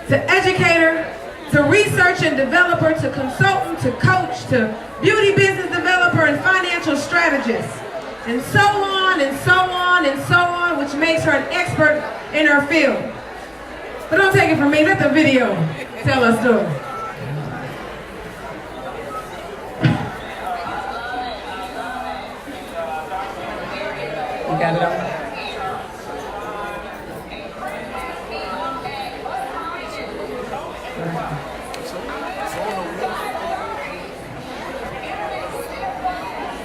to educator, to research and developer, to consultant, to coach, to beauty business developer and financial strategist, and so on and so on and so on, which makes her an expert in her field. But don't take it from me, let the video tell us story. You got it on?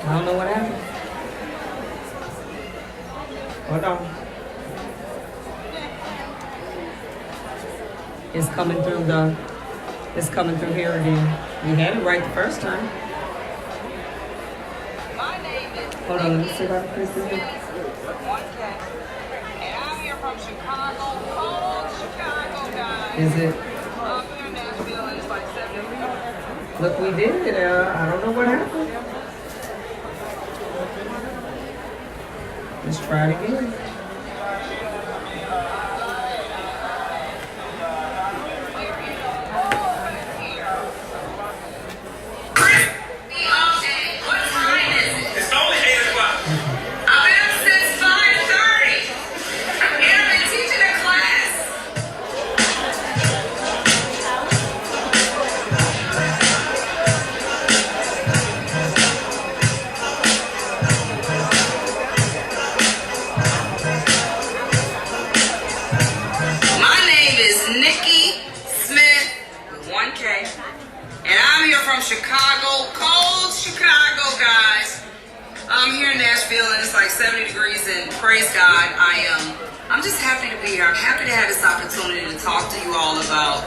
I don't know what happened. Hold on. It's coming through here again. You had it right the first time. Hold on, let me see if I can press this. And I'm here from Chicago, cold Chicago, guys. Is it? I'm here in Nashville and it's like 70. Look, we did it. I don't know what happened. Let's try it again. Chicago, cold Chicago, guys. I'm here in Nashville and it's like 70 degrees and praise God, I'm just happy to be here. I'm happy to have this opportunity to talk to you all about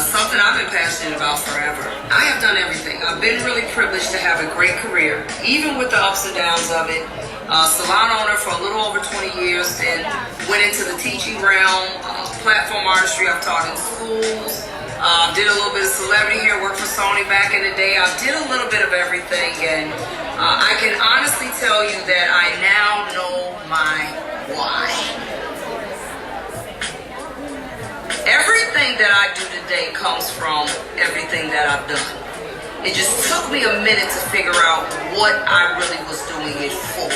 something I've been passionate about forever. I have done everything. I've been really privileged to have a great career, even with the ups and downs of it. Salon owner for a little over 20 years, then went into the teaching realm, platform artistry. I've taught in schools. Did a little bit of celebrity here, worked for Sony back in the day. I did a little bit of everything, and I can honestly tell you that I now know my why. Everything that I do today comes from everything that I've done. It just took me a minute to figure out what I really was doing it for.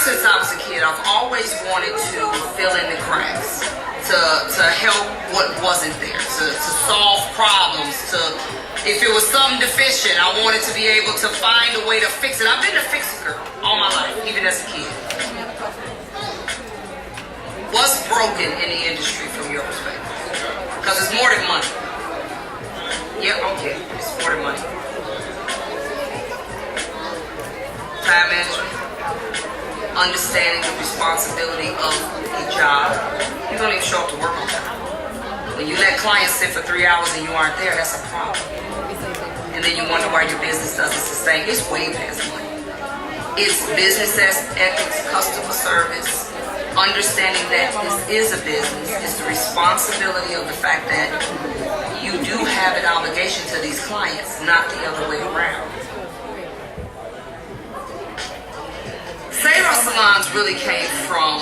Since I was a kid, I've always wanted to fill in the cracks. To help what wasn't there, to solve problems, if it was something deficient, I wanted to be able to find a way to fix it. I've been a fixer girl all my life, even as a kid. What's broken in the industry from your perspective? Because it's more than money. Yeah, okay, it's more than money. Time management. Understanding the responsibility of a job. You don't even show up to work on time. When you let clients sit for 3 hours and you aren't there, that's a problem. And then you wonder why your business doesn't sustain. It's way past money. It's business ethics, customer service, understanding that this is a business. It's the responsibility of the fact that you do have an obligation to these clients, not the other way around. Save Our Salons really came from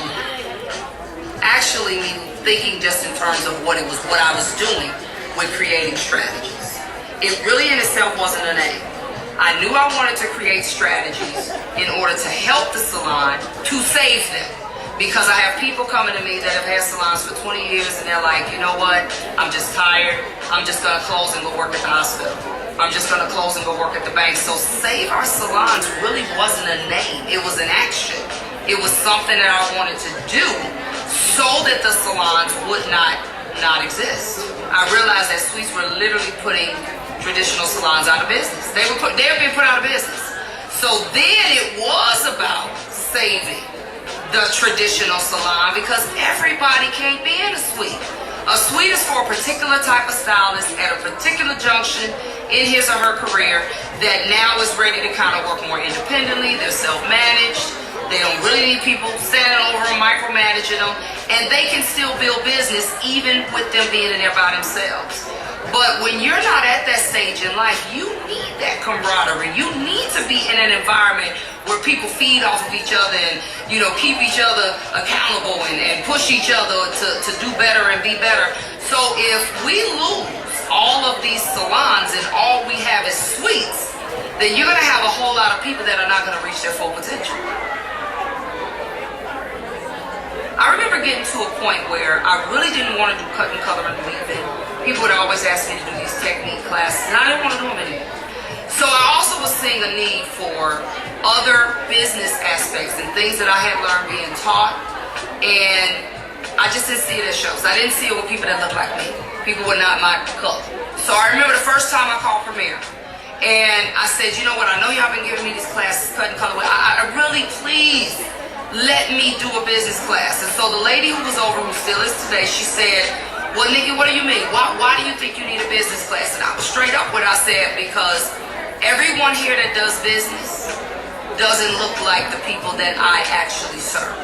actually me thinking just in terms of what I was doing with creating strategies. It really in itself wasn't a name. I knew I wanted to create strategies in order to help the salon to save them. Because I have people coming to me that have had salons for 20 years and they're like, you know what, I'm just tired. I'm just gonna close and go work at the hospital. I'm just gonna close and go work at the bank. So Save Our Salons really wasn't a name. It was an action. It was something that I wanted to do so that the salons would not exist. I realized that suites were literally putting traditional salons out of business. They have been put out of business. So then it was about saving the traditional salon because everybody can't be in a suite. A suite is for a particular type of stylist at a particular junction in his or her career that now is ready to kind of work more independently. They're self-managed. They don't really need people standing over them, micromanaging them, and they can still build business even with them being in there by themselves. But when you're not at that stage in life, you need that camaraderie. You need to be in an environment where people feed off of each other and, keep each other accountable and push each other to do better and be better. So if we lose all of these salons and all we have is suites, then you're going to have a whole lot of people that are not going to reach their full potential. I remember getting to a point where I really didn't want to do cut and color and weaving. People would always ask me to do these technique classes, and I didn't want to do them anymore. So I also was seeing a need for other business aspects and things that I had learned being taught, and I just didn't see it as shows. I didn't see it with people that looked like me. People were not my color. So I remember the first time I called Premier, and I said, you know what, I know y'all been giving me these classes, cut and color. I really, please, let me do a business class. And so the lady who was over, who still is today, she said, well, Nikki, what do you mean? Why do you think you need a business class? And I was straight up what I said, because everyone here that does business doesn't look like the people that I actually serve.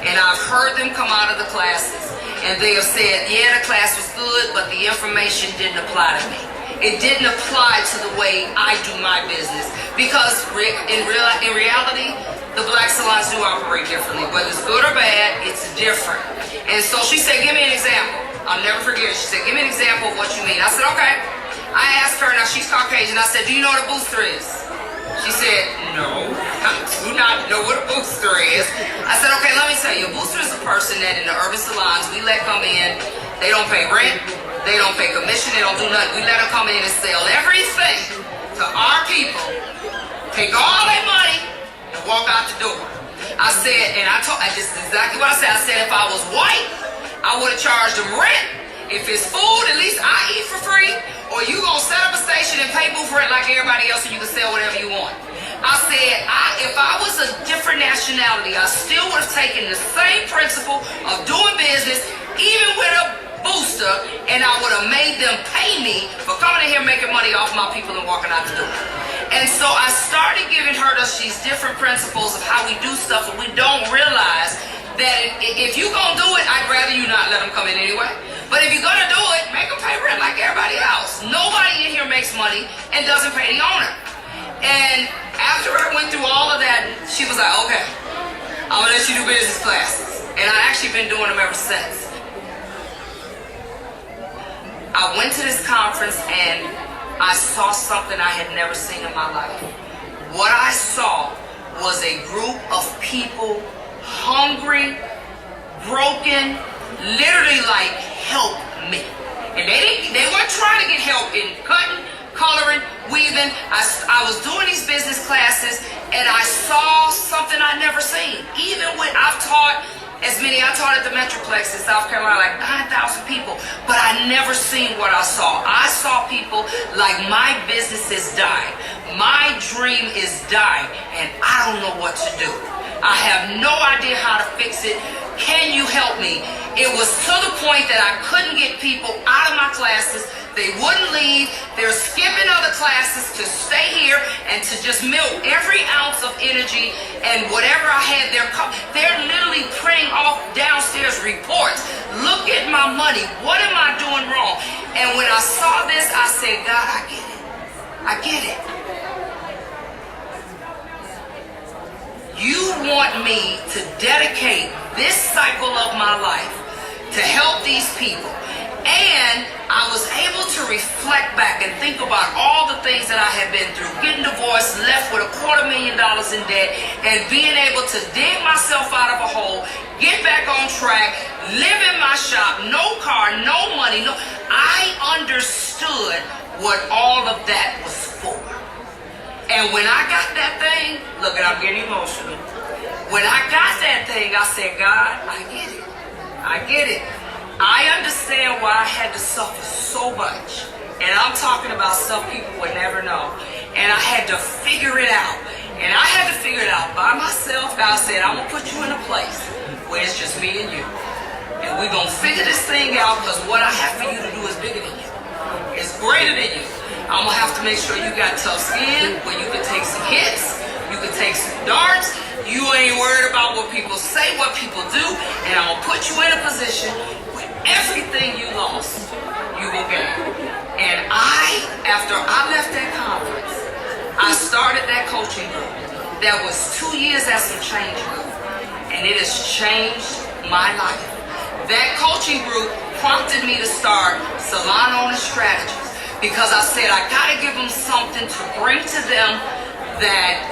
And I've heard them come out of the classes, and they have said, yeah, the class was good, but the information didn't apply to me. It didn't apply to the way I do my business. Because in reality, the black salons do operate differently. Whether it's good or bad, it's different. And so she said, give me an example. I'll never forget it. She said, give me an example of what you mean. I said, okay. I asked her, now she's Caucasian, I said, do you know what a booster is? She said, no, I do not know what a booster is. I said, okay, let me tell you. A booster is a person that in the urban salons we let come in. They don't pay rent. They don't pay commission. They don't do nothing. We let them come in and sell everything to our people, take all their money, and walk out the door. I said, and this is exactly what I said. I said, if I was white, I would have charged them rent. If it's food, at least I eat for free. Or you gonna set up a station and pay booth rent like everybody else, and you can sell whatever you want. I said, if I was a different nationality, I still would have taken the same principle of doing business, even with a booster, and I would have made them pay me for coming in here making money off my people and walking out the door. And so I started giving her these different principles of how we do stuff, and we don't realize that if you're gonna do it, I'd rather you not let them come in anyway. But if you're gonna do it, make them pay rent like everybody else. Nobody in here makes money and doesn't pay the owner. And after I went through all of that, she was like, okay, I'm gonna let you do business classes. And I've actually been doing them ever since. I went to this conference and I saw something I had never seen in my life. What I saw was a group of people hungry, broken, literally like, help me. And they weren't trying to get help in cutting, coloring, weaving. I was doing these business classes and I saw something I'd never seen. Even when I've taught I taught at the Metroplex in South Carolina, like 9,000 people, but I never seen what I saw. I saw people like my business is dying. My dream is dying, and I don't know what to do. I have no idea how to fix it. Can you help me? It was to the point that I couldn't get people out of my classes. They wouldn't leave. They're skipping other classes to stay here and to just milk every ounce of energy and whatever I had. They're literally printing off downstairs reports. Look at my money. What am I doing wrong? And when I saw this, I said, God, I get it. I get it. You want me to dedicate this cycle of my life to help these people. And I was able to reflect back and think about all the things that I had been through. Getting divorced, left with $250,000 in debt, and being able to dig myself out of a hole, get back on track, live in my shop, no car, no money. I understood what all of that was for. And when I got that thing, look, and I'm getting emotional. When I got that thing, I said, God, I get it. I get it. I understand why I had to suffer so much. And I'm talking about stuff people would never know. And I had to figure it out. And I had to figure it out by myself. God said, I'm going to put you in a place where it's just me and you. And we're going to figure this thing out, because what I have for you to do is bigger than you. It's greater than you. I'm going to have to make sure you got tough skin, where you can take some hits, you can take some darts. You ain't worried about what people say, what people do. And I'm going to put you in a position where everything you lost, you will gain. And after I left that conference, I started that coaching group. That was 2 years as some change group. And it has changed my life. That coaching group prompted me to start Salon Owner Strategies, because I said I gotta give them something to bring to them that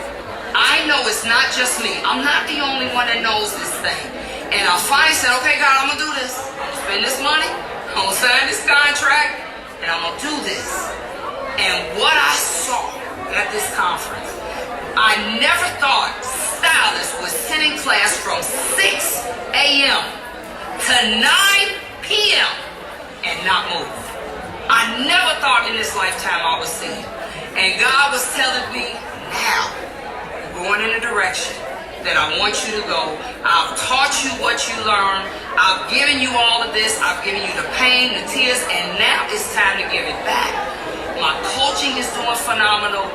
I know it's not just me. I'm not the only one that knows this thing. And I finally said, okay, God, I'm gonna do this. I'm gonna spend this money, I'm gonna sign this contract, and I'm gonna do this. And what I saw at this conference, I never thought stylists would sit in class from 6 a.m. to 9 p.m. and not move. I never thought in this lifetime I would see it. And God was telling me, now, you're going in a direction that I want you to go. I've taught you what you learned. I've given you all of this. I've given you the pain, the tears, and now it's time to give it back. My coaching is doing phenomenal.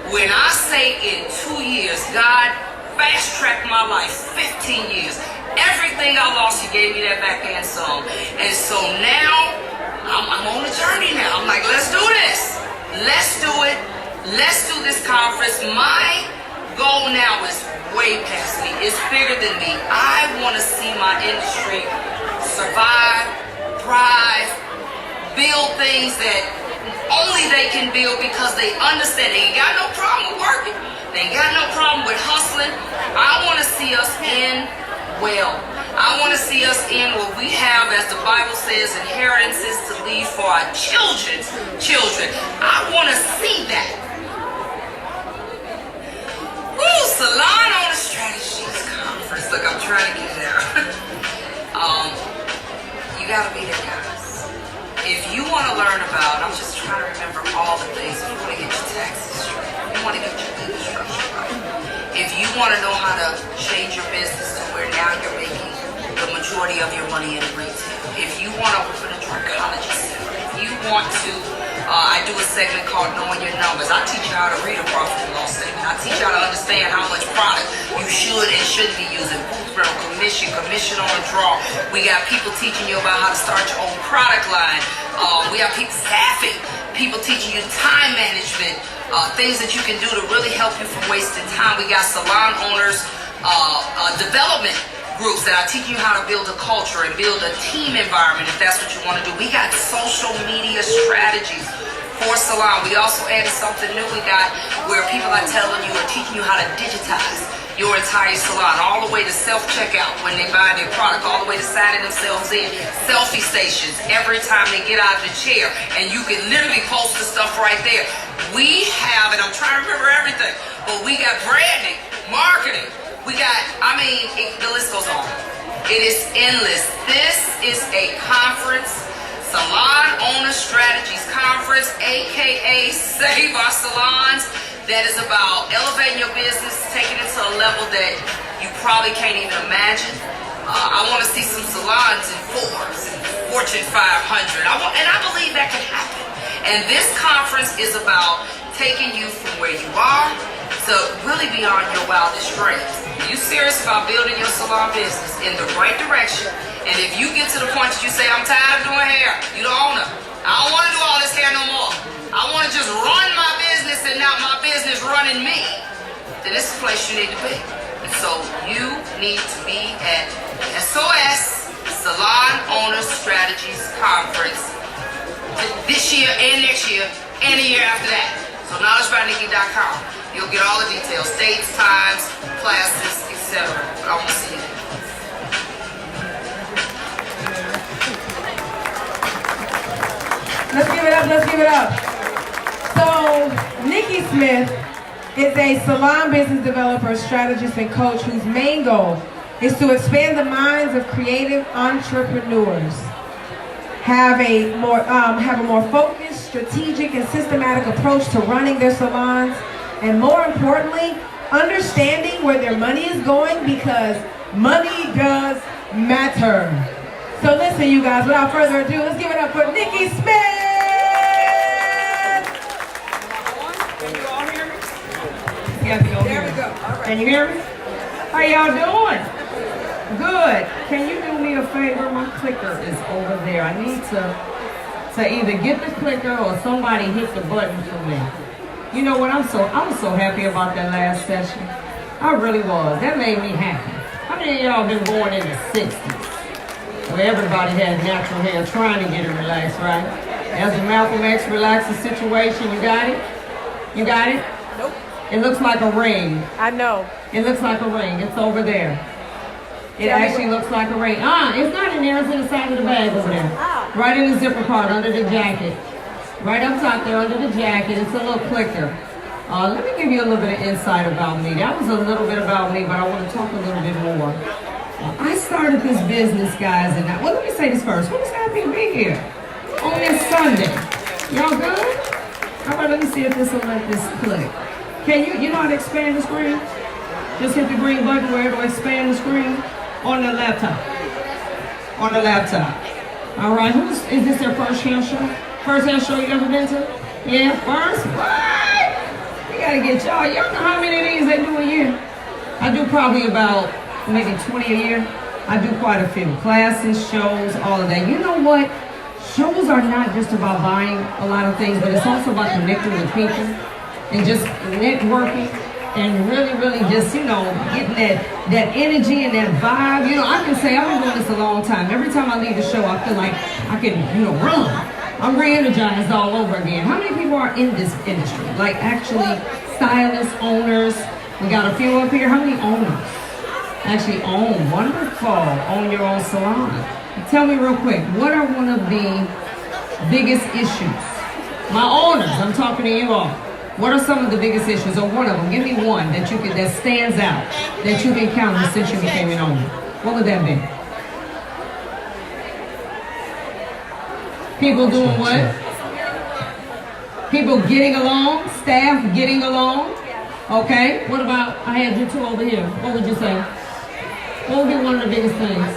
When I say in 2 years, God fast-tracked my life, 15 years. Everything I lost, He gave me that back and some. And so now, I'm on a journey now. I'm like, let's do this. Let's do it. Let's do this conference. My goal now is way past me. It's bigger than me. I want to see my industry survive, thrive, build things that only they can build, because they understand they ain't got no problem with working. They ain't got no problem with hustling. I want to see us in well. I want to see us in what we have, as the Bible says, inheritances to leave for our children's children. I want to see that. Woo! Salon Owner Strategies Conference. Look, I'm trying to get it out. You got to be there, guys. If you want to learn about, I'm just trying to remember all the things. If you want to get your taxes straight, if you want to get your legal structure right, if you want to know how to change your business to where now you're making the majority of your money in retail, if you want to open a trichology center, if you want to, I do a segment called Knowing Your Numbers. I teach you how to read a profit and loss statement. I teach you how to understand how much product you should and shouldn't be using. Booth commission on a draw. We got people teaching you about how to start your own product line. We have people staffing, people teaching you time management, things that you can do to really help you from wasting time. We got salon owners, development groups that are teaching you how to build a culture and build a team environment, if that's what you want to do. We got social media strategies for salon. We also added something new. We got where people are telling you or teaching you how to digitize your entire salon, all the way to self-checkout when they buy their product, all the way to signing themselves in, selfie stations every time they get out of the chair, and you can literally post the stuff right there. We have, and I'm trying to remember everything, but we got branding, marketing, we got, the list goes on. It is endless. This is a conference, Salon Owner Strategies Conference, aka Save Our Salons, that is about elevating your business, taking it to a level that you probably can't even imagine. I want to see some salons in Forbes and Fortune 500. And I believe that can happen. And this conference is about taking you from where you are to really beyond your wildest dreams. If you're serious about building your salon business in the right direction, and if you get to the point that you say, I'm tired of doing hair, you the owner, I don't want to do all this hair no more, I want to just run my business and not my business running me, then this is the place you need to be. And so you need to be at SOS, Salon Owner Strategies Conference, this year and next year and the year after that. So knowledgebynikki.com. You'll get all the details, dates, times, classes, etc. But I want to see you there. Let's give it up, let's give it up. So, Nikki Smith is a salon business developer, strategist, and coach whose main goal is to expand the minds of creative entrepreneurs, have a more focused, strategic, and systematic approach to running their salons, and more importantly, understanding where their money is going, because money does matter. So listen, you guys, without further ado, let's give it up for Nikki Smith! Can you all hear me? There we go. All right. Can you hear me? How y'all doing? Good. Can you do me a favor? My clicker is over there. I need to either get the clicker or somebody hit the button for me. You know what? I was so happy about that last session. I really was. That made me happy. How many of y'all been born in the 60s? Well, everybody has natural hair trying to get it relaxed, right? As a Malcolm X relaxing situation, you got it? You got it? Nope. It looks like a ring. I know. It looks like a ring. It's over there. It actually looks like a ring. It's not in there. It's in the side of the bag over there. Right in the zipper part, under the jacket. Right up top there, under the jacket. It's a little clicker. Let me give you a little bit of insight about me. That was a little bit about me, but I want to talk a little bit more. I started this business, guys, and well, let me say this first. Who's happy to be here on this Sunday? Y'all good? How about let me see if this will let this click. Can you know how to expand the screen? Just hit the green button where it'll expand the screen on the laptop. On the laptop. All right, is this their first hair show? First hair show you ever been to? Yeah, first? What? We gotta get y'all. Y'all know how many of these they do a year? I do probably about maybe 20 a year. I do quite a few. Classes, shows, all of that. You know what? Shows are not just about buying a lot of things, but it's also about connecting with people and just networking and really, really just, getting that energy and that vibe. I can say I've been doing this a long time. Every time I leave the show, I feel like I can, run. I'm re-energized all over again. How many people are in this industry? Like actually stylists, owners. We got a few up here. How many owners actually own? Wonderful. Own your own salon. Tell me real quick, what are one of the biggest issues? My owners, I'm talking to you all. What are some of the biggest issues, or one of them? Give me one that stands out, that you've encountered since you became an owner. What would that be? People doing what? People getting along? Staff getting along? Okay. What about, I had you two over here. What would you say? What would be one of the biggest things?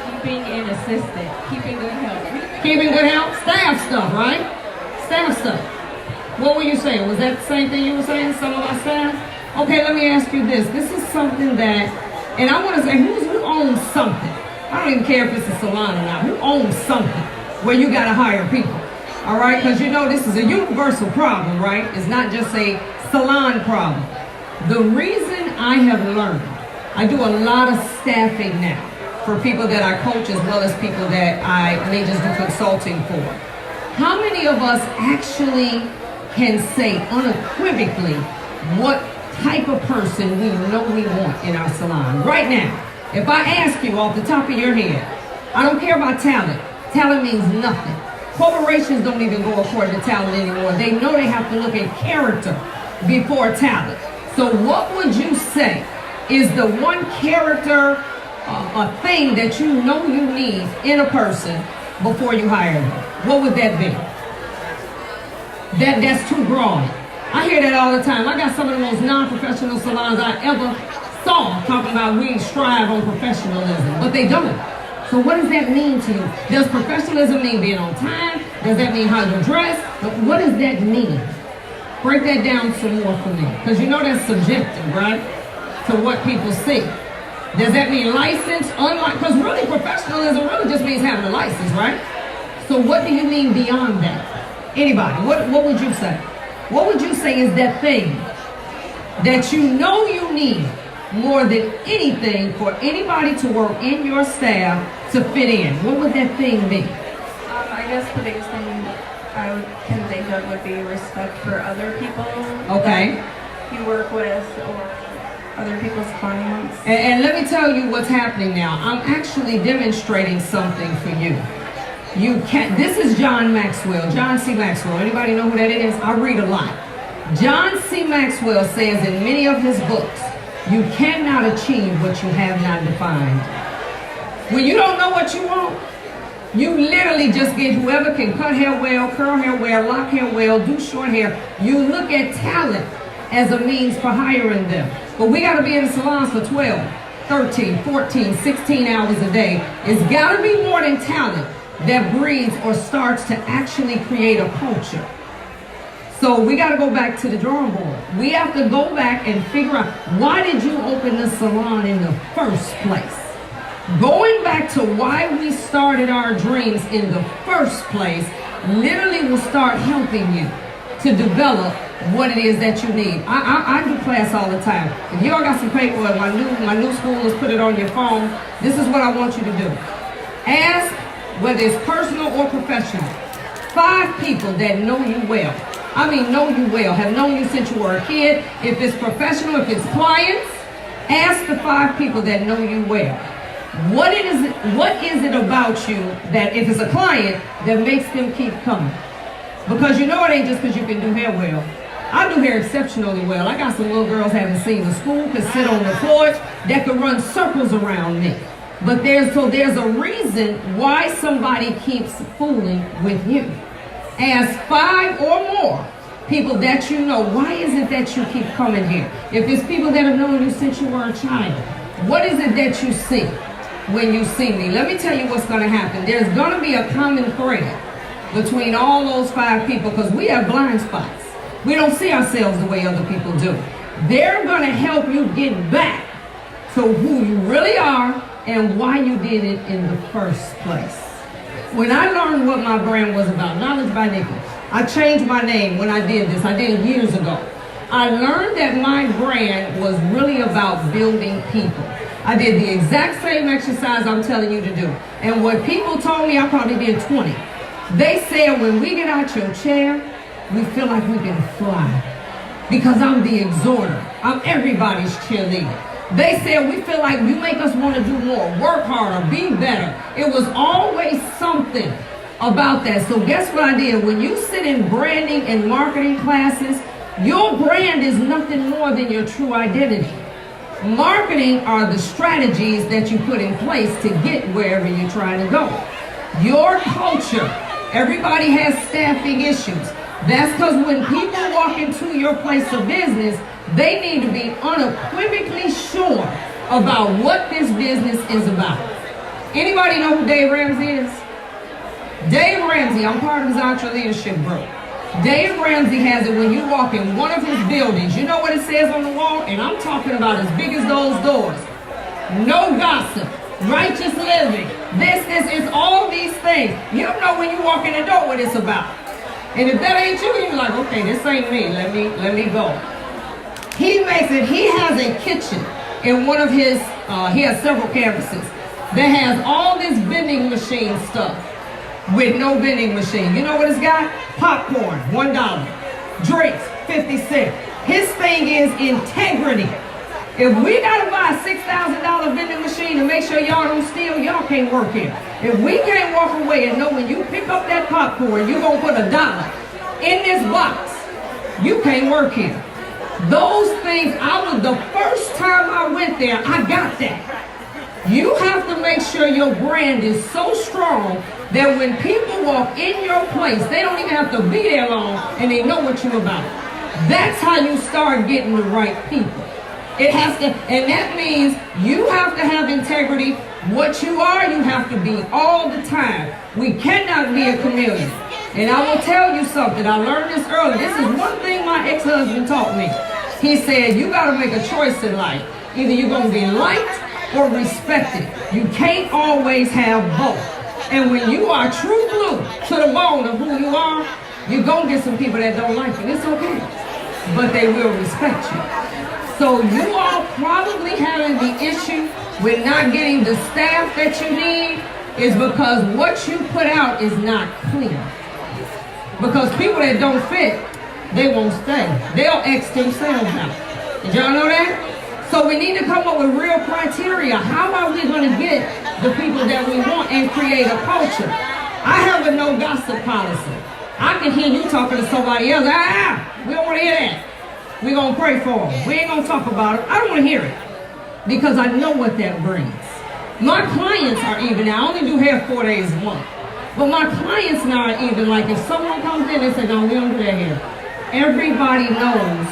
Keeping an assistant. Keeping good health. Keeping good health? Staff stuff, right? Staff stuff. What were you saying? Was that the same thing you were saying, some of our staff? Okay, let me ask you this. This is something that, and I want to say, who owns something? I don't even care if it's a salon or not. Who owns something where you got to hire people? All right, because this is a universal problem, right? It's not just a salon problem. The reason I have learned, I do a lot of staffing now for people that I coach as well as people that I may just do consulting for. How many of us actually can say unequivocally what type of person we know we want in our salon? Right now, if I ask you off the top of your head, I don't care about talent. Talent means nothing. Corporations don't even go according to talent anymore. They know they have to look at character before talent. So what would you say is the one character, a thing that you know you need in a person before you hire them? What would that be? That's too broad. I hear that all the time. I got some of the most non-professional salons I ever saw talking about we strive on professionalism, but they don't. So what does that mean to you? Does professionalism mean being on time? Does that mean how you dress? But what does that mean? Break that down some more for me, because that's subjective, right? To what people see. Does that mean license? Because really professionalism really just means having a license, right? So what do you mean beyond that? Anybody, what would you say? What would you say is that thing that you know you need more than anything for anybody to work in your staff to fit in? What would that thing be? I guess the biggest thing I can think of would be respect for other people. Okay. That you work with or other people's clients. And let me tell you what's happening now. I'm actually demonstrating something for you. This is John Maxwell, John C. Maxwell. Anybody know who that is? I read a lot. John C. Maxwell says in many of his books, you cannot achieve what you have not defined. When you don't know what you want, you literally just get whoever can cut hair well, curl hair well, lock hair well, do short hair. You look at talent as a means for hiring them. But we got to be in the salons for 12, 13, 14, 16 hours a day. It's got to be more than talent that breeds or starts to actually create a culture. So we got to go back to the drawing board. We have to go back and figure out, why did you open the salon in the first place? Going back to why we started our dreams in the first place literally will start helping you to develop what it is that you need. I do class all the time. If y'all got some paperwork, my new school is put it on your phone. This is what I want you to do. Ask, whether it's personal or professional, 5 people that know you well. I mean, know you well, have known you since you were a kid. If it's professional, if it's clients, ask the 5 people that know you well. What is it about you that, if it's a client, that makes them keep coming? Because you know it ain't just because you can do hair well. I do hair exceptionally well. I got some little girls haven't seen the school, can sit on the porch, that can run circles around me. But there's a reason why somebody keeps fooling with you. Ask 5 or more people that you know, why is it that you keep coming here? If it's people that have known you since you were a child, what is it that you see when you see me? Let me tell you what's going to happen. There's going to be a common thread between all those 5 people, because we have blind spots. We don't see ourselves the way other people do. They're going to help you get back to who you really are and why you did it in the first place. When I learned what my brand was about, Knowledge by Nikki, I changed my name when I did this. I did it years ago. I learned that my brand was really about building people. I did the exact same exercise I'm telling you to do. And what people told me, I probably did 20. They said, when we get out your chair, we feel like we can fly. Because I'm the exhorter. I'm everybody's cheerleader. They said, we feel like you make us want to do more, work harder, be better. It was always something about that. So guess what I did? When you sit in branding and marketing classes, your brand is nothing more than your true identity. Marketing are the strategies that you put in place to get wherever you're trying to go. Your culture, everybody has staffing issues. That's because when people walk into your place of business, they need to be unequivocally sure about what this business is about. Anybody know who Dave Ramsey is? Dave Ramsey, I'm part of his EntreLeadership group. Dave Ramsey has it when you walk in one of his buildings. You know what it says on the wall? And I'm talking about as big as those doors. No gossip, righteous living, this, it's all these things. You don't know when you walk in the door what it's about. And if that ain't you, you're like, okay, this ain't me. Let me go. He has a kitchen in one of his, he has several campuses that has all this vending machine stuff with no vending machine. You know what it's got? Popcorn, $1. Drinks, 50 cents. His thing is integrity. If we gotta buy a $6,000 vending machine to make sure y'all don't steal, y'all can't work here. If we can't walk away and know when you pick up that popcorn, you're gonna put $1 in this box, you can't work here. Those things, the first time I went there, I got that. You have to make sure your brand is so strong that when people walk in your place, they don't even have to be there long and they know what you're about. That's how you start getting the right people. It has to, and that means you have to have integrity. What you are, you have to be all the time. We cannot be a chameleon. And I will tell you something. I learned this early. This is one thing my ex-husband taught me. He said, you got to make a choice in life. Either you're going to be liked or respected. You can't always have both. And when you are true blue to the bone of who you are, you're going to get some people that don't like you. It's okay. But they will respect you. So you are probably having the issue with not getting the staff that you need is because what you put out is not clear. Because people that don't fit, they won't stay. They'll X themselves out. Did y'all know that? So we need to come up with real criteria. How are we going to get the people that we want and create a culture? I have a no gossip policy. I can hear you talking to somebody else. We don't want to hear that. We're going to pray for them. We ain't going to talk about it. I don't want to hear it. Because I know what that brings. My clients are even. I only do hair 4 days a month. But my clients now are even. Like if someone comes in and says, no, we don't do that here. Everybody knows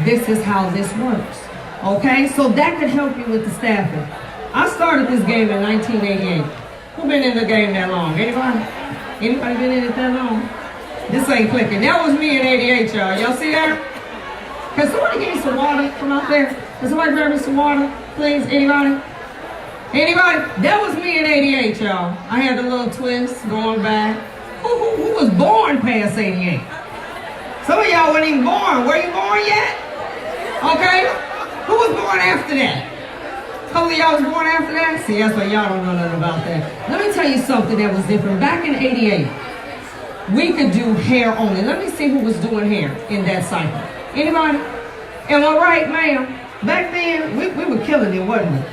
this is how this works. Okay? So that could help you with the staffing. I started this game in 1988. Who been in the game that long? Anybody? Anybody been in it that long? This ain't clicking. That was me in 88, y'all. Y'all see that? Can somebody give me some water from out there? Can somebody grab me some water, please? Anybody? Anybody? That was me in 88, y'all. I had the little twist going back. Who was born past 88? Some of y'all weren't even born. Were you born yet? Okay. Who was born after that? couple of y'all was born after that? See, that's why y'all don't know nothing about that. Let me tell you something that was different. Back in '88, we could do hair only. Let me see who was doing hair in that cycle. Anybody? Am I right, ma'am? Back then, we were killing it, wasn't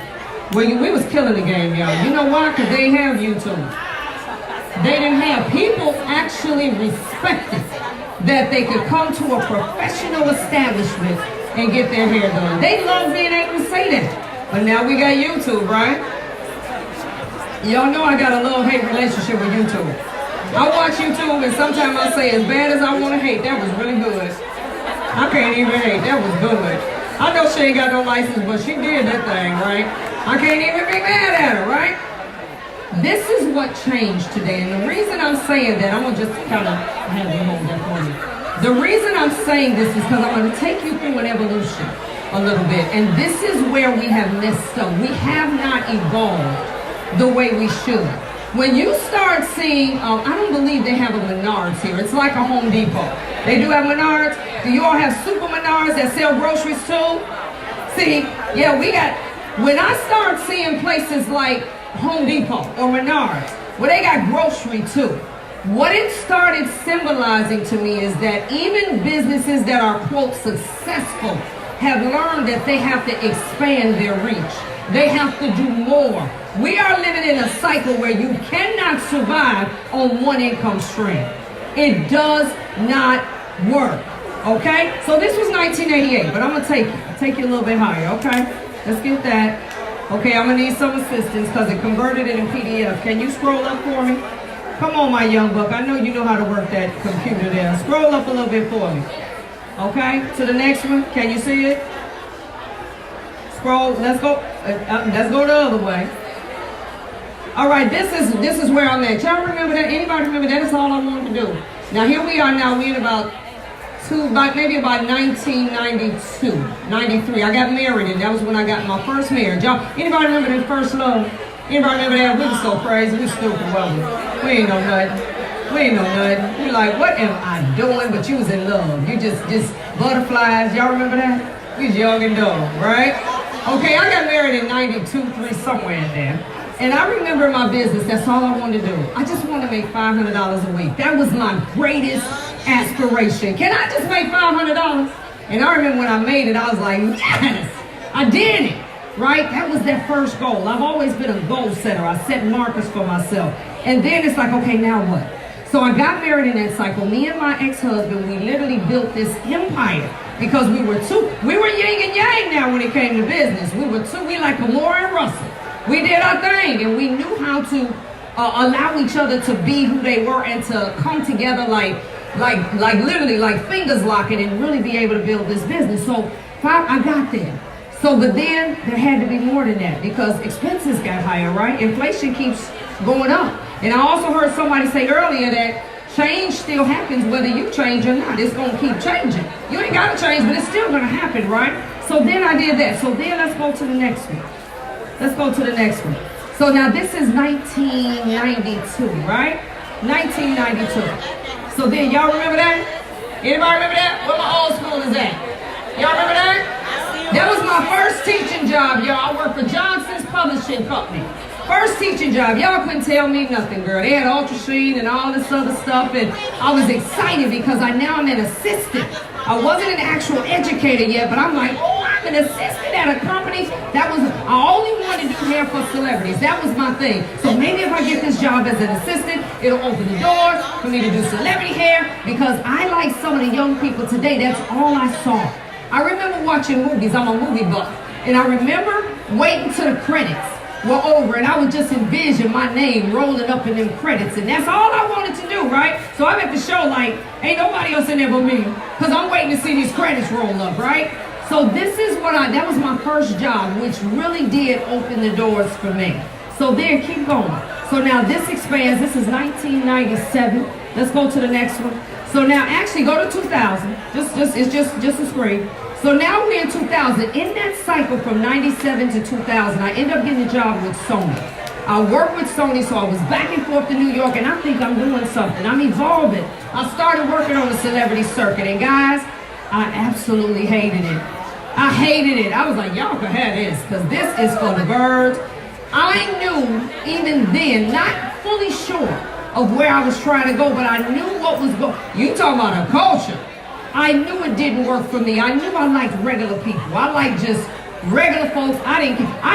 we? We was killing the game, y'all. You know why? Because they didn't have YouTube. They didn't have, people actually respected that they could come to a professional establishment and get their hair done. They love being able to say that. But now we got YouTube, right? Y'all know I got a love-hate relationship with YouTube. I watch YouTube and sometimes I say, as bad as I want to hate, that was really good. I can't even hate, that was good. I know she ain't got no license, but she did that thing, right? I can't even be mad at her, right? This is what changed today, and the reason I'm saying that, I'm going to just kind of have you hold that for me. The reason I'm saying this is because I'm going to take you through an evolution a little bit, and this is where we have messed up. We have not evolved the way we should. When you start seeing, I don't believe they have a Menards here. It's like a Home Depot. They do have Menards. Do you all have Super Menards that sell groceries too? See, yeah, we got, when I start seeing places like Home Depot or Menards, where they got grocery too, what it started symbolizing to me is that even businesses that are, quote, successful have learned that they have to expand their reach. They have to do more. We are living in a cycle where you cannot survive on one income stream. It does not work, okay? So this was 1988, but I'm gonna take you a little bit higher, okay? Let's get that. Okay, I'm gonna need some assistance because it converted it in PDF. Can you scroll up for me? Come on, my young buck. I know you know how to work that computer there. Scroll up a little bit for me. Okay, to the next one. Can you see it? Scroll. Let's go. Let's go the other way. All right, this is where I'm at. Y'all remember that? Anybody remember that? That's all I wanted to do. Now here we are. Now we're in maybe about 1992, 93. I got married, and that was when I got my first marriage. Y'all, anybody remember that first love? Anybody remember that? We were so crazy. We stupid, wasn't we? We ain't know nothing. We ain't know nothing. We like, what am I doing? But you was in love. You just butterflies. Y'all remember that? We was young and dumb, right? Okay, I got married in 92, 3, somewhere in there. And I remember my business, that's all I wanted to do. I just wanted to make $500 a week. That was my greatest aspiration. Can I just make $500? And I remember when I made it, I was like, yes, I did it, right? That was that first goal. I've always been a goal setter. I set markers for myself. And then it's like, okay, now what? So I got married in that cycle. Me and my ex-husband, we literally built this empire because we were yin and yang now when it came to business. We like Amore and Russell. We did our thing, and we knew how to allow each other to be who they were and to come together like literally like fingers locking and really be able to build this business. So I got there. So, but then there had to be more than that because expenses got higher, right? Inflation keeps going up. And I also heard somebody say earlier that change still happens whether you change or not. It's going to keep changing. You ain't got to change, but it's still going to happen, right? So then I did that. So then let's go to the next one. Let's go to the next one. So now this is 1992, right? 1992. So then y'all remember that? Anybody remember that? Where my old school is at? Y'all remember that? That was my first teaching job, y'all. I worked for Johnson's Publishing Company. First teaching job. Y'all couldn't tell me nothing, girl. They had UltraSheen and all this other stuff, and I was excited because now I'm an assistant. I wasn't an actual educator yet, but I'm like, oh, I'm an assistant at a company. I only wanted to do hair for celebrities. That was my thing. So maybe if I get this job as an assistant, it'll open the doors for me to do celebrity hair because I like some of the young people today. That's all I saw. I remember watching movies. I'm a movie buff. And I remember waiting till the credits were over and I would just envision my name rolling up in them credits, and that's all I wanted to do, right? So I'm at the show like, ain't nobody else in there but me, because I'm waiting to see these credits roll up, right? So this is that was my first job, which really did open the doors for me. So there, keep going. So now this expands. This is 1997. Let's go to the next one. So now actually go to 2000. It's just a screen. So now we're in 2000. In that cycle from 97 to 2000, I ended up getting a job with Sony. I worked with Sony, so I was back and forth to New York, and I think I'm doing something. I'm evolving. I started working on the celebrity circuit, and guys, I absolutely hated it. I hated it. I was like, y'all can have this, because this is for the birds. I knew even then, not fully sure of where I was trying to go, but I knew what was going. You talking about a culture. I knew it didn't work for me. I knew I liked regular people. I liked just regular folks. I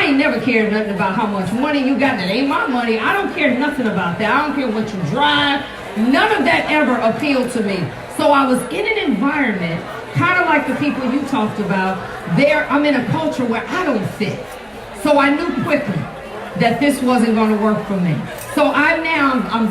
ain't never cared nothing about how much money you got. That ain't my money. I don't care nothing about that. I don't care what you drive. None of that ever appealed to me. So I was in an environment, kind of like the people you talked about. There, I'm in a culture where I don't fit. So I knew quickly that this wasn't going to work for me. So I'm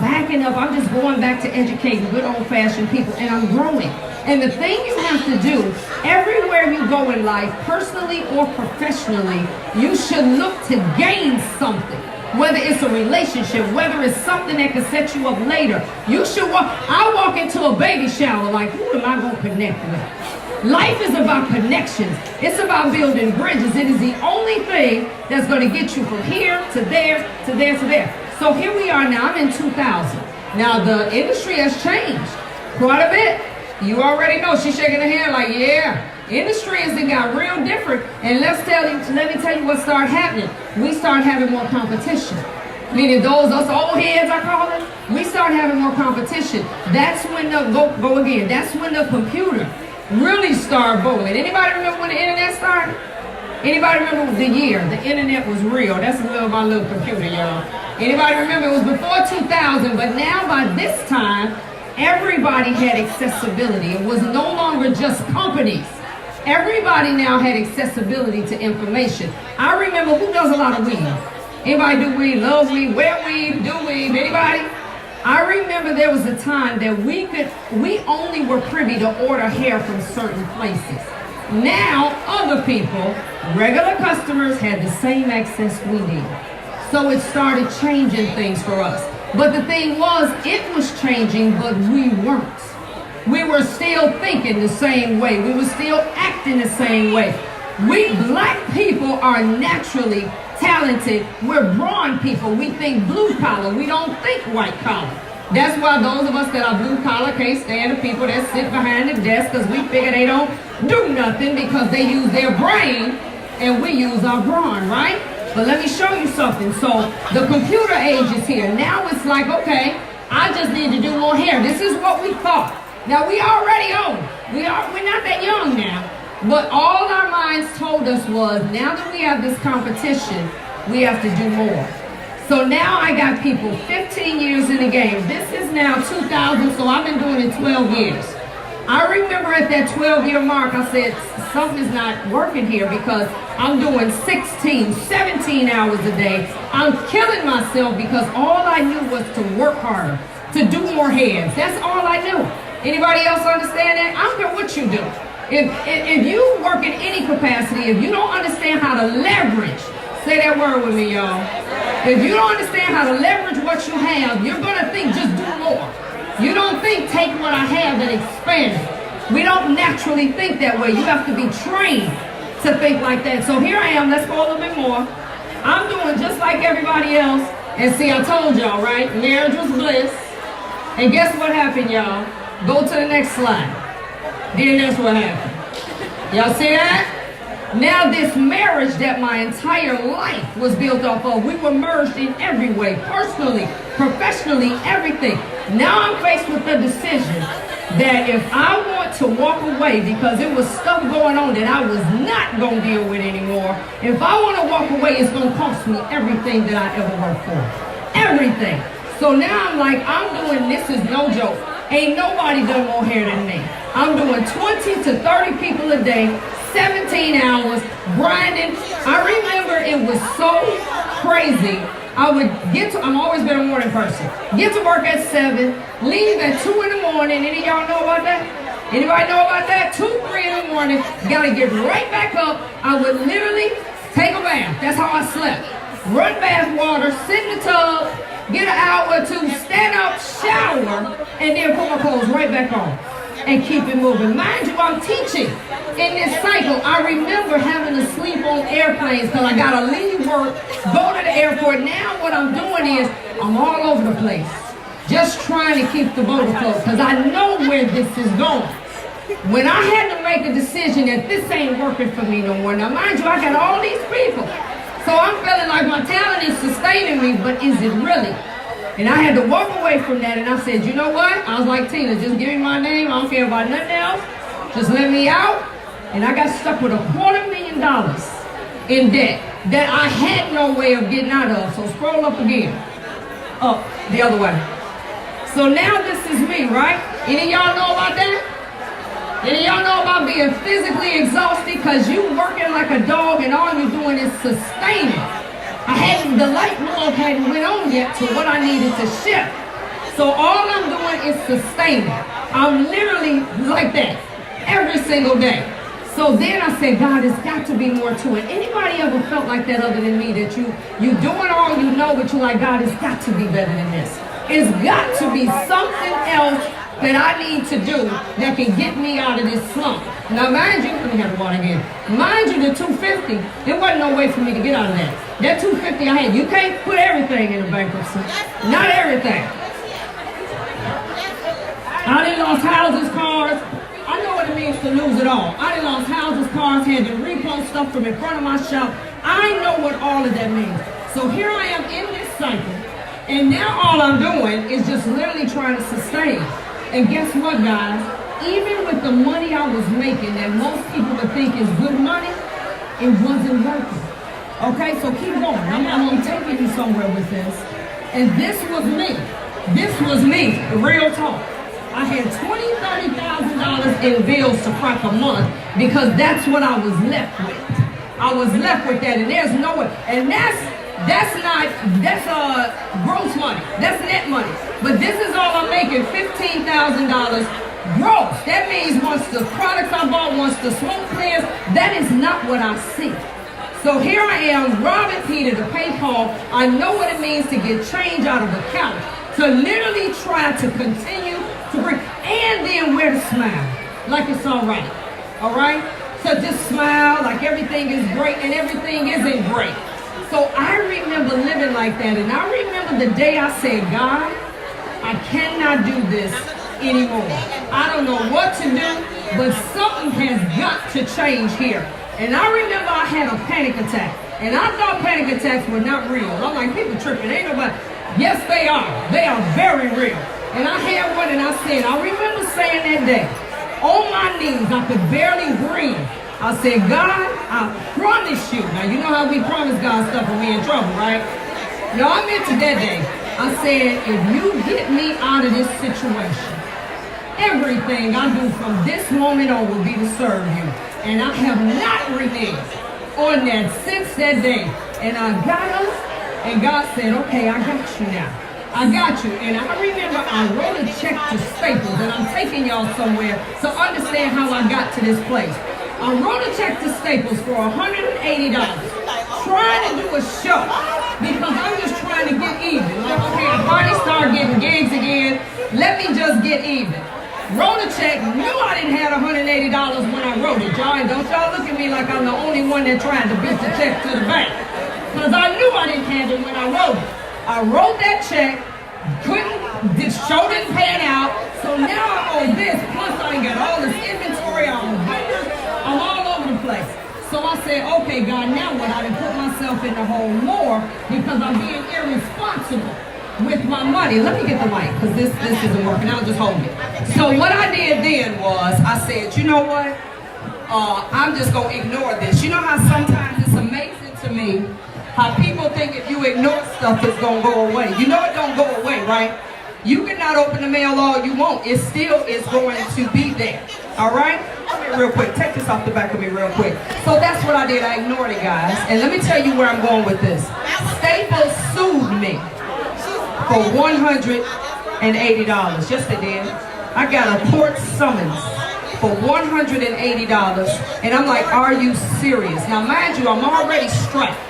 backing up. I'm just going back to educating good old-fashioned people, and I'm growing. And the thing you have to do, everywhere you go in life, personally or professionally, you should look to gain something. Whether it's a relationship, whether it's something that can set you up later. You should I walk into a baby shower like, who am I going to connect with? Life is about connections. It's about building bridges. It is the only thing that's going to get you from here to there, to there, to there. So here we are now. I'm in 2000. Now the industry has changed quite a bit. You already know. She's shaking her head like, yeah. Industry has got real different. And let me tell you what started happening. We started having more competition. Meaning us old heads, I call them, we started having more competition. That's when go again. That's when the computer really started booming. Anybody remember when the internet started? Anybody remember the year the internet was real? That's my little computer, y'all. Anybody remember? It was before 2000, but now by this time, everybody had accessibility. It was no longer just companies. Everybody now had accessibility to information. I remember, who does a lot of weed? Anybody do weed, love weed, wear weed, do weed? Anybody? I remember there was a time that we only were privy to order hair from certain places. Now, other people, regular customers, had the same access we did. So it started changing things for us. But the thing was, it was changing, but we weren't. We were still thinking the same way. We were still acting the same way. We black people are naturally talented. We're broad people. We think blue collar. We don't think white collar. That's why those of us that are blue collar can't stand the people that sit behind the desk, because we figure they don't do nothing because they use their brain and we use our brawn, right? But let me show you something. So the computer age is here. Now it's like, okay, I just need to do more hair. This is what we thought. Now we already old. We're not that young now. But all our minds told us was, now that we have this competition, we have to do more. So now I got people 15 years in the game. This is now 2000, so I've been doing it 12 years. I remember at that 12-year mark, I said, something's not working here, because I'm doing 16, 17 hours a day. I'm killing myself because all I knew was to work harder, to do more heads. That's all I knew. Anybody else understand that? I don't care what you do. If you work in any capacity, if you don't understand how to leverage, say that word with me, y'all. If you don't understand how to leverage what you have, you're going to think just do more. You don't think take what I have and expand it. We don't naturally think that way. You have to be trained to think like that. So here I am. Let's go a little bit more. I'm doing just like everybody else. And see, I told y'all, right? Marriage was bliss. And guess what happened, y'all? Go to the next slide. Then that's what happened. Y'all see that? Now this marriage that my entire life was built off of, we were merged in every way, personally, professionally, everything. Now I'm faced with the decision that if I want to walk away because there was stuff going on that I was not going to deal with anymore, if I want to walk away, it's going to cost me everything that I ever worked for. Everything. So now I'm like, I'm doing, this is no joke. Ain't nobody done more hair than me. I'm doing 20 to 30 people a day, 17 hours, grinding. I remember it was so crazy. I would I've always been a morning person. Get to work at 7, leave at 2 in the morning. Any of y'all know about that? Anybody know about that? 2, 3 in the morning. Gotta get right back up. I would literally take a bath. That's how I slept. Run bath water, sit in the tub, get an hour or 2, stand up, shower, and then put my clothes right back on and keep it moving. Mind you, I'm teaching in this cycle. I remember having to sleep on airplanes because I got to leave work, go to the airport. Now what I'm doing is I'm all over the place, just trying to keep the boat afloat because I know where this is going. When I had to make a decision that this ain't working for me no more. Now, mind you, I got all these people. So I'm feeling like my talent is sustaining me, but is it really? And I had to walk away from that, and I said, you know what? I was like, Tina, just give me my name. I don't care about nothing else. Just let me out. And I got stuck with $250,000 in debt that I had no way of getting out of. So scroll up again. Up, the other way. So now this is me, right? Any of y'all know about that? Any of y'all know about being physically exhausted because you working like a dog and all you're doing is sustaining? The light bulb hadn't went on yet to what I needed to shift. So all I'm doing is sustaining. I'm literally like that every single day. So then I said, God, it's got to be more to it. Anybody ever felt like that other than me, that you doing all you know, but you're like, God, it's got to be better than this. It's got to be something else that I need to do that can get me out of this slump. Now mind you, let me have the water again. Mind you, the 250, there wasn't no way for me to get out of that. That 250 I had, you can't put everything in a bankruptcy. Not everything. I done lost houses, cars. I know what it means to lose it all. I done lost houses, cars, had to repo stuff from in front of my shop. I know what all of that means. So here I am in this cycle, and now all I'm doing is just literally trying to sustain. And guess what, guys? Even with the money I was making that most people would think is good money, it wasn't working. Okay, so keep going. I'm taking you somewhere with this. And this was me. This was me, real talk. I had $20,000, $30,000 in bills to crack a month because that's what I was left with. I was left with that, and there's no way. And that's gross money. That's net money. But this is all I'm making, $15,000 gross. That means once the products I bought, once the smoke clears, that is not what I see. So here I am, robbing Peter to pay Paul. I know what it means to get change out of account, to literally try to continue to bring, and then wear the smile, like it's all right. All right? So just smile like everything is great, and everything isn't great. So I remember living like that, and I remember the day I said, God, I cannot do this anymore. I don't know what to do, but something has got to change here. And I remember I had a panic attack, and I thought panic attacks were not real. I'm like, people tripping, ain't nobody. Yes, they are. They are very real. And I had one, and I said, I remember saying that day, on my knees, I could barely breathe. I said, God, I promise you. Now, you know how we promise God stuff when we in trouble, right? No, I meant to that day. I said, if you get me out of this situation, everything I do from this moment on will be to serve you. And I have not reneged on that since that day. And I got up, and God said, okay, I got you now. I got you. And I remember I wrote a check to Staples, and I'm taking y'all somewhere to understand how I got to this place. I wrote a check to Staples for $180, trying to do a show, because I'm just trying to get even. Like, okay, if Bonnie started getting gigs again, let me just get even. Wrote a check, knew I didn't have $180 when I wrote it, y'all. And don't y'all look at me like I'm the only one that tried to beat the check to the bank, because I knew I didn't have it when I wrote it. I wrote that check, the show didn't pan out, so now I owe this, plus I got all this inventory, I'm all over the place. So I said, okay, God, now what? I done put myself in the hole more because I'm being irresponsible with my money. Let me get the mic, because this isn't working. I'll just hold it. So what I did then was, I said, you know what? I'm just going to ignore this. You know how sometimes it's amazing to me how people think if you ignore stuff, it's going to go away. You know it don't go away, right? You cannot open the mail all you want. It still is going to be there. All right? Come here real quick. Take this off the back of me real quick. So that's what I did. I ignored it, guys. And let me tell you where I'm going with this. Staples sued me for $180. Yes, they did. I got a court summons for $180. And I'm like, are you serious? Now, mind you, I'm already strapped.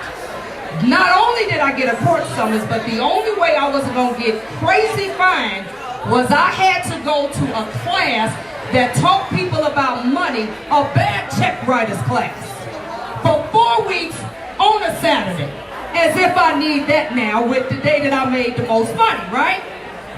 Not only did I get a court summons, but the only way I wasn't going to get crazy fined was I had to go to a class that taught people about money, a bad check writer's class, for 4 weeks on a Saturday, as if I need that now with the day that I made the most money, right?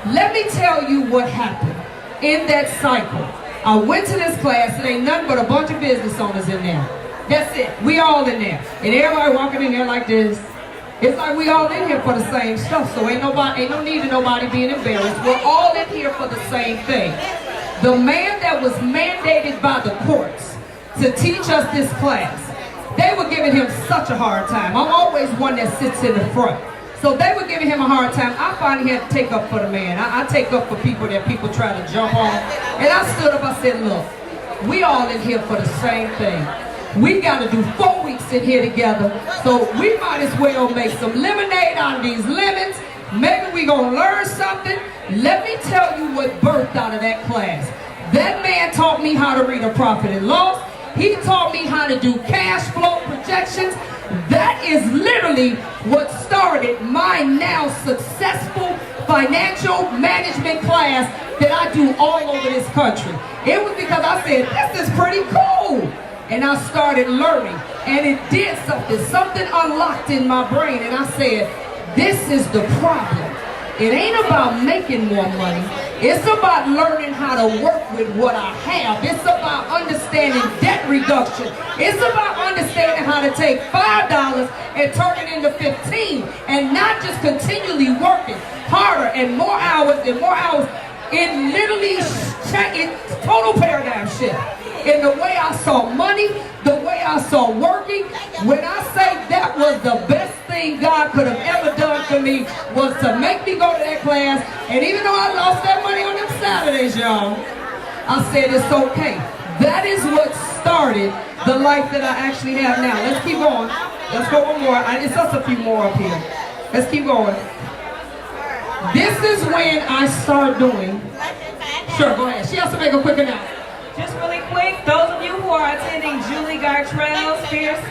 Let me tell you what happened in that cycle. I went to this class, it ain't nothing but a bunch of business owners in there. That's it. We all in there. And everybody walking in there like this. It's like we all in here for the same stuff. So ain't no need of nobody being embarrassed. We're all in here for the same thing. The man that was mandated by the courts to teach us this class, they were giving him such a hard time. I'm always one that sits in the front. So they were giving him a hard time. I finally had to take up for the man. I take up for people that people try to jump on. And I stood up, I said, look, we all in here for the same thing. We got to do 4 weeks in here together. So we might as well make some lemonade out of these lemons. Maybe we going to learn something. Let me tell you what birthed out of that class. That man taught me how to read a profit and loss. He taught me how to do cash flow projections. That is literally what started my now successful financial management class that I do all over this country. It was because I said, this is pretty cool. And I started learning. And it did something. Something unlocked in my brain. And I said, this is the problem. It ain't about making more money. It's about learning how to work with what I have. It's about understanding debt reduction. It's about understanding how to take $5 and turn it into 15 and not just continually working harder and more hours and more hours. It literally it's total paradigm shift in the way I saw money, the way I saw working. When I say that was the best thing God could have ever done for me was to make me go to that class. And even though I lost that money on them Saturdays, y'all, I said it's okay. That is what started the life that I actually have now. Let's keep going. Let's go one more. It's just a few more up here. Let's keep going. This is when I start doing. Sure, go ahead. She has to make a quick announcement. Just really quick, those of you who are attending Julie Gartrell's Fierce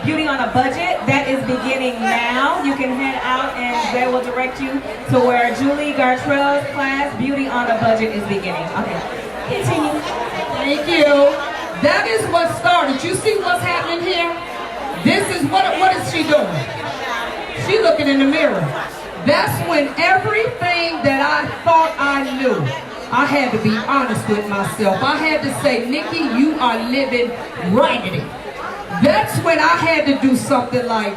Beauty on a Budget, that is beginning now. You can head out and they will direct you to where Julie Gartrell's class, Beauty on a Budget, is beginning. Okay, continue. Thank you. That is what started. You see what's happening here? This is, what is she doing? She looking in the mirror. That's when everything that I thought I knew, I had to be honest with myself. I had to say, Nikki, you are living raggedy. That's when I had to do something like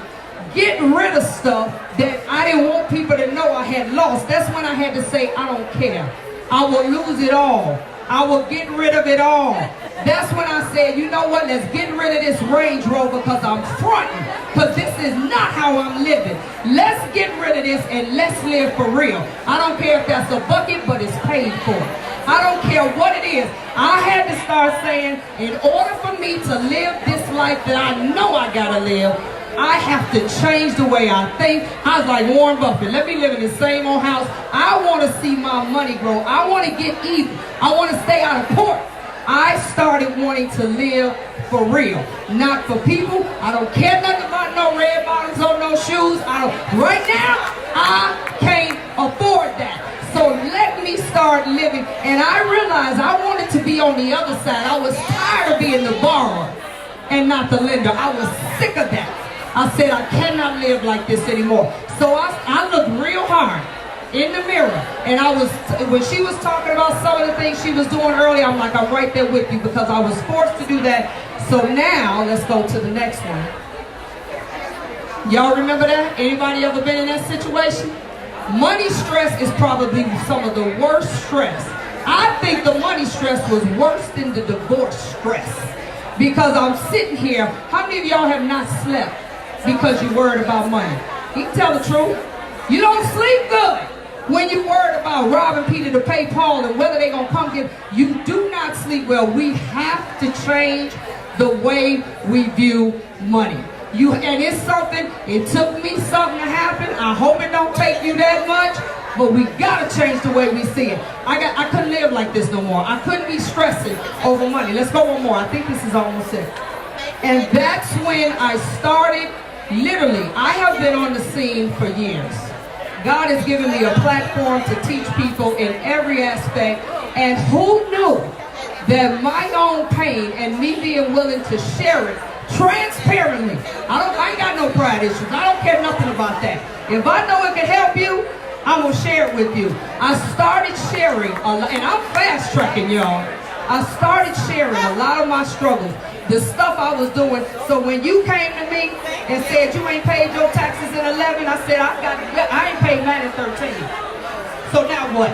get rid of stuff that I didn't want people to know I had lost. That's when I had to say, I don't care. I will lose it all. I will get rid of it all. That's when I said, you know what, let's get rid of this Range Rover because I'm fronting. Because this is not how I'm living. Let's get rid of this and let's live for real. I don't care if that's a bucket, but it's paid for. I don't care what it is. I had to start saying, in order for me to live this life that I know I gotta live, I have to change the way I think. I was like Warren Buffett. Let me live in the same old house. I want to see my money grow. I want to get even. I want to stay out of court. I started wanting to live for real, not for people. I don't care nothing about no red bottoms or no shoes. Right now, I can't afford that. So let me start living. And I realized I wanted to be on the other side. I was tired of being the borrower and not the lender. I was sick of that. I said, I cannot live like this anymore. So I looked real hard in the mirror. And when she was talking about some of the things she was doing earlier, I'm like, I'm right there with you because I was forced to do that. So now, let's go to the next one. Y'all remember that? Anybody ever been in that situation? Money stress is probably some of the worst stress. I think the money stress was worse than the divorce stress. Because I'm sitting here, how many of y'all have not slept because you're worried about money? You can tell the truth. You don't sleep good when you're worried about robbing Peter to pay Paul and whether they're going to come get you. You do not sleep well. We have to change the way we view money. And it's something, it took me something to happen. I hope it don't take you that much, but we got to change the way we see it. I couldn't live like this no more. I couldn't be stressing over money. Let's go one more. I think this is almost it. And that's when I started, literally, I have been on the scene for years. God has given me a platform to teach people in every aspect. And who knew that my own pain and me being willing to share it transparently. I ain't got no pride issues. I don't care nothing about that. If I know it can help you, I'm going to share it with you. I started sharing a lot, and I'm fast tracking, y'all. I started sharing a lot of my struggles, the stuff I was doing. So when you came to me and said you ain't paid your taxes in 11, I said I ain't paid mine in 13. So now what?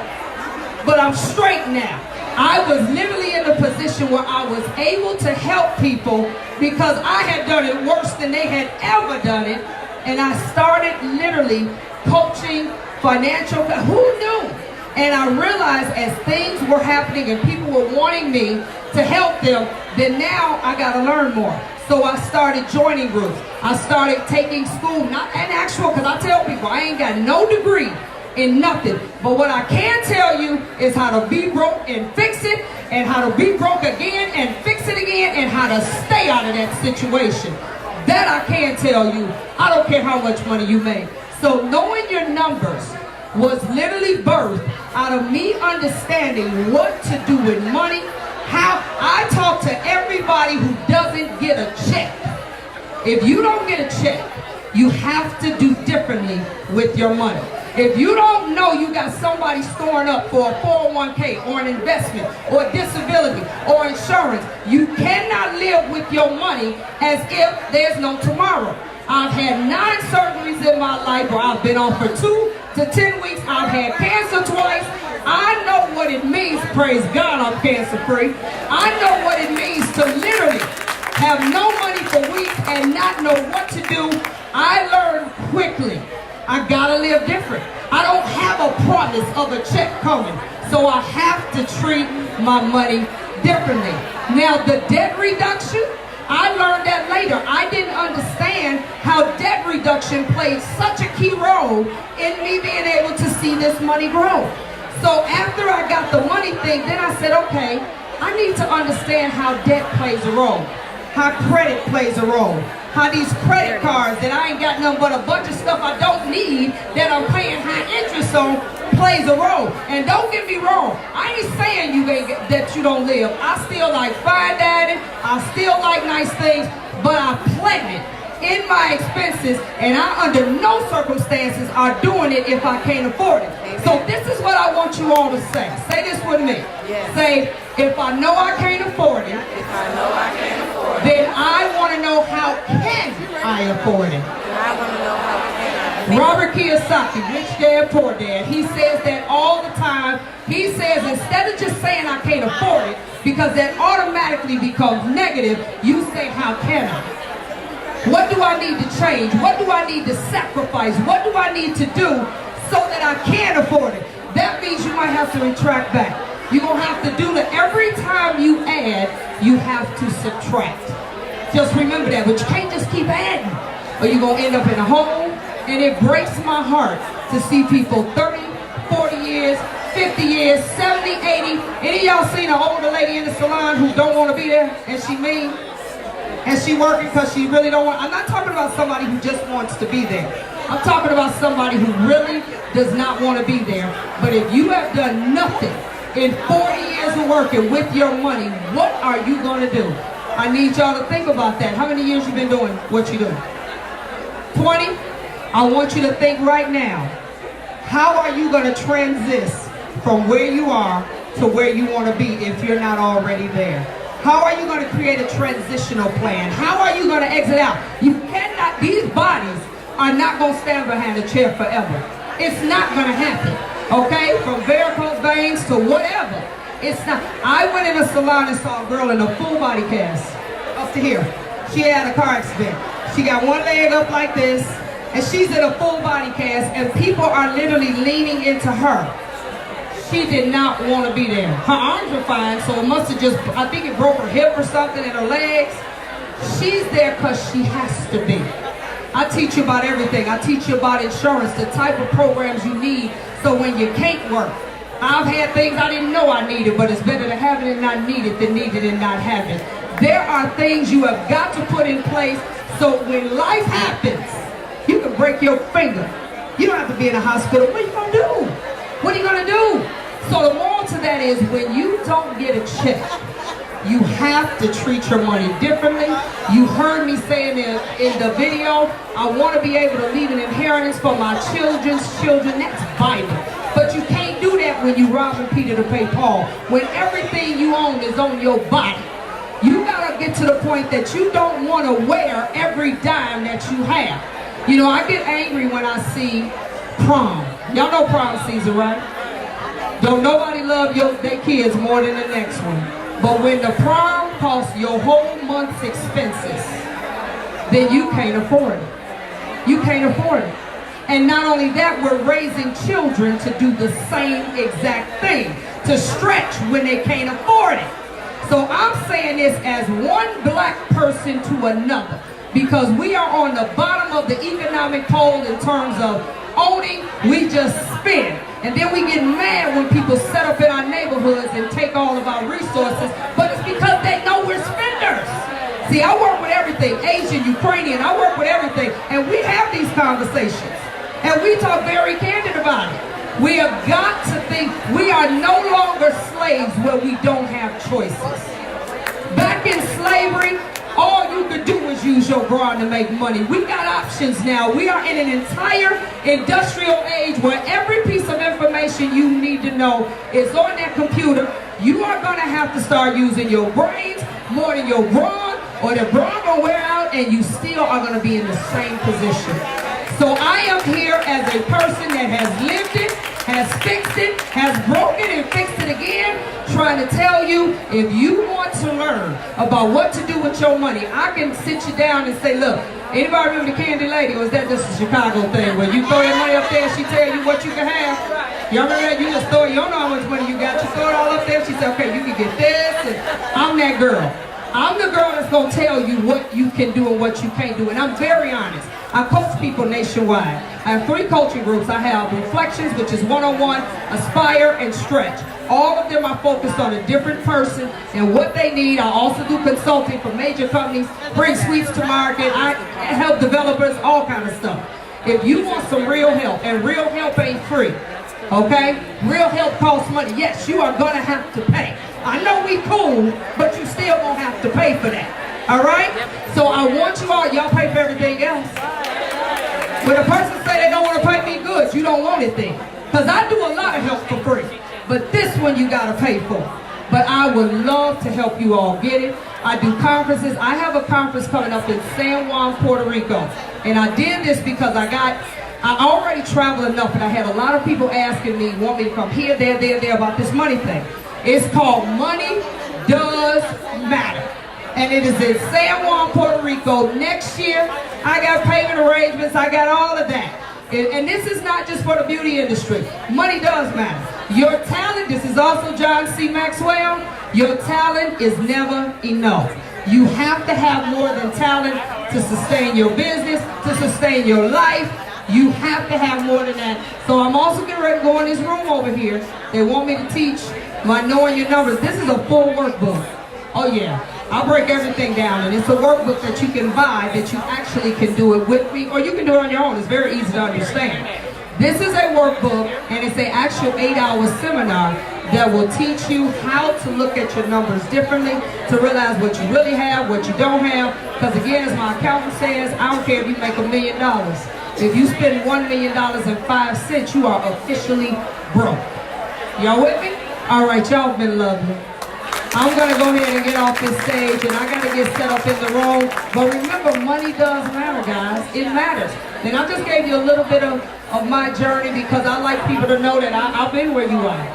But I'm straight now. I was literally in a position where I was able to help people because I had done it worse than they had ever done it. And I started literally coaching financial, who knew? And I realized as things were happening and people were wanting me to help them, then now I got to learn more. So I started joining groups. I started taking school, not an actual, because I tell people I ain't got no degree in nothing. But what I can tell you is how to be broke and fix it, and how to be broke again and fix it again, and how to stay out of that situation. That I can tell you. I don't care how much money you make. So knowing your numbers was literally birthed out of me understanding what to do with money. How I talk to everybody who doesn't get a check. If you don't get a check, you have to do differently with your money. If you don't know you got somebody storing up for a 401k or an investment or disability or insurance, you cannot live with your money as if there's no tomorrow. I've had 9 surgeries in my life where I've been on for 2 to 10 weeks. I've had cancer twice. I know what it means, praise God, I'm cancer free. I know what it means to literally have no money for weeks and not know what to do. I learned quickly. I gotta live different. I don't have a promise of a check coming, so I have to treat my money differently. Now the debt reduction, I learned that later. I didn't understand how debt reduction played such a key role in me being able to see this money grow. So after I got the money thing, then I said, okay, I need to understand how debt plays a role, how credit plays a role, how these credit cards that I ain't got nothing but a bunch of stuff I don't need that I'm paying high interest on plays a role. And don't get me wrong, I ain't saying that you don't live. I still like fine dining, I still like nice things, but I plan it in my expenses, and I under no circumstances are doing it if I can't afford it. Amen. So this is what I want you all to say. Say this with me. Yes. Say, if I know I can't afford it, then I want to know how can I afford it. Robert Kiyosaki, Rich Dad, Poor Dad, he says that all the time. He says instead of just saying I can't afford it, because that automatically becomes negative, you say how can I? What do I need to change? What do I need to sacrifice? What do I need to do so that I can afford it? That means you might have to retract back. You're going to have to do that. Every time you add, you have to subtract. Just remember that. But you can't just keep adding, or you're going to end up in a hole. And it breaks my heart to see people 30, 40 years, 50 years, 70, 80. Any of y'all seen an older lady in the salon who don't want to be there and she mean? And she working because she really don't want. I'm not talking about somebody who just wants to be there. I'm talking about somebody who really does not want to be there. But if you have done nothing in 40 years of working with your money, what are you going to do? I need y'all to think about that. How many years you been doing what you do? 20? I want you to think right now. How are you going to transit from where you are to where you want to be if you're not already there? How are you going to create a transitional plan? How are you going to exit out? You cannot, these bodies are not going to stand behind a chair forever. It's not going to happen, okay? From varicose veins to whatever. It's not. I went in a salon and saw a girl in a full body cast up to here. She had a car accident. She got one leg up like this, and she's in a full body cast, and people are literally leaning into her. She did not want to be there. Her arms were fine, so it must have just, I think it broke her hip or something in her legs. She's there because she has to be. I teach you about everything. I teach you about insurance, the type of programs you need, so when you can't work. I've had things I didn't know I needed, but it's better to have it and not need it than need it and not have it. There are things you have got to put in place so when life happens, you can break your finger. You don't have to be in a hospital. What are you going to do? What are you going to do? So the moral to that is when you don't get a check, you have to treat your money differently. You heard me saying in the video, I want to be able to leave an inheritance for my children's children. That's vital. But you can't do that that when you robbing Peter to pay Paul. When everything you own is on your body, you gotta get to the point that you don't want to wear every dime that you have. You know, I get angry when I see prom. Y'all know prom season, right? Don't nobody love their kids more than the next one. But when the prom costs your whole month's expenses, then you can't afford it. You can't afford it. And not only that, we're raising children to do the same exact thing, to stretch when they can't afford it. So I'm saying this as one black person to another, because we are on the bottom of the economic pole in terms of owning. We just spend. And then we get mad when people set up in our neighborhoods and take all of our resources, but it's because they know we're spenders. See, I work with everything, Asian, Ukrainian, I work with everything, and we have these conversations. And we talk very candid about it. We have got to think we are no longer slaves where we don't have choices. Back in slavery, all you could do was use your brawn to make money. We got options now. We are in an entire industrial age where every piece of information you need to know is on that computer. You are going to have to start using your brains more than your brawn, or the brawn will wear out and you still are going to be in the same position. So I am here as a person that has lived it, has fixed it, has broken and fixed it again, trying to tell you, if you want to learn about what to do with your money, I can sit you down and say, look, anybody remember the Candy Lady, or is that just a Chicago thing, where you throw that money up there and she tell you what you can have? Y'all remember that? You just throw it, you don't know how much money you got, you throw it all up there, she said, okay, you can get this, and I'm that girl. I'm the girl that's going to tell you what you can do and what you can't do, and I'm very honest. I coach people nationwide. I have 3 coaching groups. I have Reflections, which is one-on-one, Aspire, and Stretch. All of them are focused on a different person and what they need. I also do consulting for major companies, bring suites to market. I help developers, all kind of stuff. If you want some real help, and real help ain't free, okay? Real help costs money. Yes, you are going to have to pay. I know we cool, but you still gonna have to pay for that. All right? So I want you all, y'all pay for everything else. When a person say they don't want to pay me good, you don't want it then. Because I do a lot of help for free. But this one you gotta pay for. But I would love to help you all get it. I do conferences. I have a conference coming up in San Juan, Puerto Rico. And I did this because I already travel enough, and I had a lot of people asking me, want me to come here, there about this money thing. It's called Money Does Matter. And it is in San Juan, Puerto Rico next year. I got payment arrangements. I got all of that. And this is not just for the beauty industry. Money does matter. Your talent, this is also John C. Maxwell, your talent is never enough. You have to have more than talent to sustain your business, to sustain your life. You have to have more than that. So I'm also getting ready to go in this room over here. They want me to teach my Knowing Your Numbers. This is a full workbook. Oh yeah, I'll break everything down, and it's a workbook that you can buy that you actually can do it with me, or you can do it on your own. It's very easy to understand. This is a workbook, and it's an actual 8-hour seminar that will teach you how to look at your numbers differently, to realize what you really have, what you don't have. Because again, as my accountant says, I don't care if you make $1 million. If you spend $1 million and 5 cents, you are officially broke. Y'all with me? All right, y'all been lovely. I'm going to go ahead and get off this stage, and I got to get set up in the room. But remember, money does matter, guys. It matters. And I just gave you a little bit of my journey because I like people to know that I've been where you are.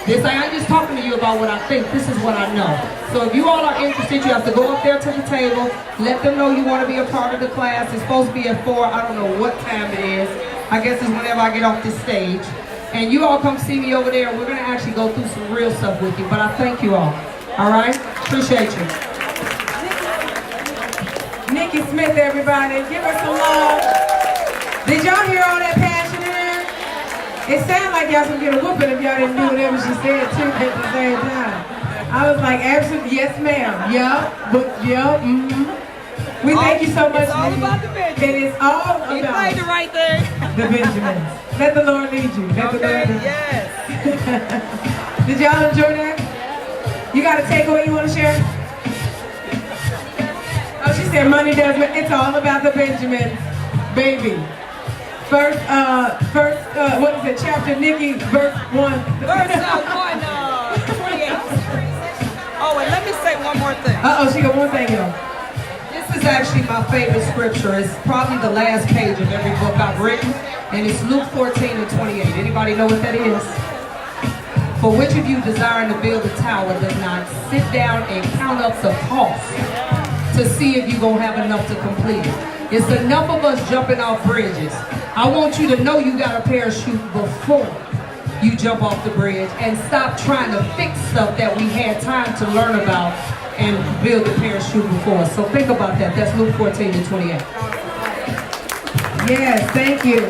I'm just talking to you about what I think. This is what I know. So if you all are interested, you have to go up there to the table. Let them know you want to be a part of the class. It's supposed to be at 4. I don't know what time it is. I guess it's whenever I get off this stage. And you all come see me over there. We're going to actually go through some real stuff with you. But I thank you all. All right? Appreciate you. Nikki Smith, everybody. Give her some love. Did y'all hear all that passion in her? It sounded like y'all could get a whooping if y'all didn't do whatever she said too at the same time. I was like, absolutely, yes ma'am. Yeah, but yeah, mm-hmm. We thank you so much. It's all about the Benjamins. It is all about He played it right there. the Benjamins. Let the Lord lead you. Let the Lord lead you. Yes. Did y'all enjoy that? You got a takeaway you want to share? Oh, she said money does matter. It's all about the Benjamins, baby. What is it? Chapter Nikki, verse 1. Verse 28. Oh, and let me say one more thing. She got one thing, y'all. This is actually my favorite scripture. It's probably the last page of every book I've written, and it's Luke 14:28. Anybody know what that is? For which of you desiring to build a tower does not sit down and count up the cost to see if you're going to have enough to complete it? It's enough of us jumping off bridges. I want you to know you got a parachute before you jump off the bridge, and stop trying to fix stuff that we had time to learn about and build the parachute before. So think about that. That's Luke 14:28. Yes, thank you.